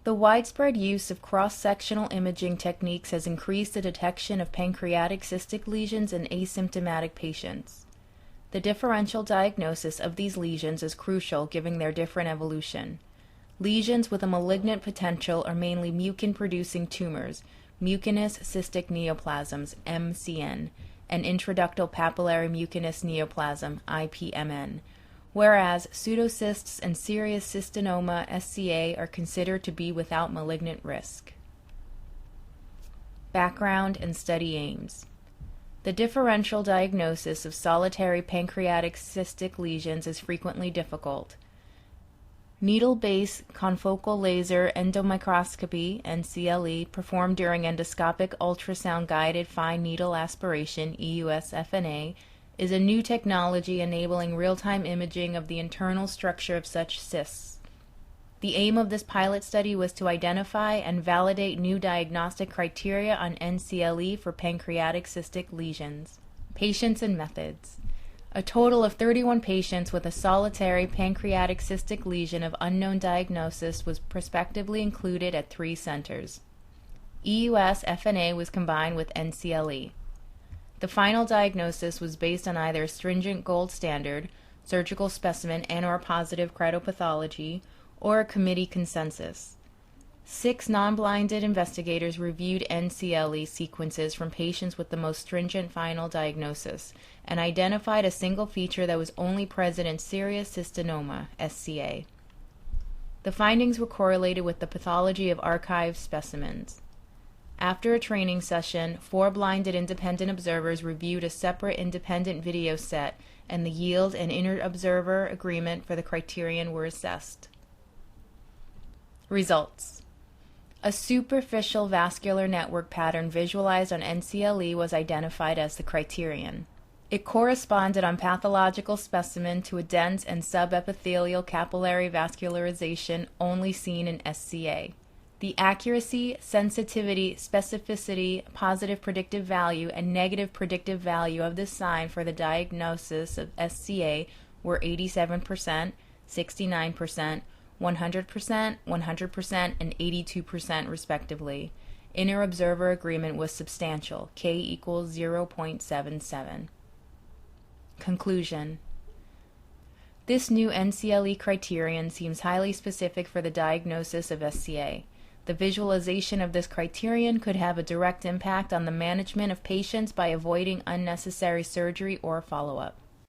The widespread use of cross-sectional imaging techniques has increased the detection of pancreatic cystic lesions in asymptomatic patients. The differential diagnosis of these lesions is crucial given their different evolution. Lesions with a malignant potential are mainly mucin-producing tumors, mucinous cystic neoplasms, MCN, and intraductal papillary mucinous neoplasm, IPMN, whereas pseudocysts and serous cystadenoma, SCA, are considered to be without malignant risk. Background and study aims. The differential diagnosis of solitary pancreatic cystic lesions is frequently difficult. Needle-based confocal laser endomicroscopy, NCLE, performed during endoscopic ultrasound-guided fine needle aspiration, EUS-FNA, is a new technology enabling real-time imaging of the internal structure of such cysts. The aim of this pilot study was to identify and validate new diagnostic criteria on NCLE for pancreatic cystic lesions. Patients and methods. A total of 31 patients with a solitary pancreatic cystic lesion of unknown diagnosis was prospectively included at 3 centers. EUS-FNA was combined with NCLE. The final diagnosis was based on either stringent gold standard, surgical specimen and/or positive cytopathology, or a committee consensus. 6 non-blinded investigators reviewed NCLE sequences from patients with the most stringent final diagnosis and identified a single feature that was only present in serous cystadenoma, SCA. The findings were correlated with the pathology of archived specimens. After a training session, 4 blinded independent observers reviewed a separate independent video set, and the yield and inter-observer agreement for the criterion were assessed. Results. A superficial vascular network pattern visualized on NCLE was identified as the criterion. It corresponded on pathological specimen to a dense and subepithelial capillary vascularization only seen in SCA. The accuracy, sensitivity, specificity, positive predictive value, and negative predictive value of this sign for the diagnosis of SCA were 87%, 69%, 100%, 100%, and 82% respectively. Inter-observer agreement was substantial, K equals 0.77. Conclusion. This new NCLE criterion seems highly specific for the diagnosis of SCA. The visualization of this criterion could have a direct impact on the management of patients by avoiding unnecessary surgery or follow-up.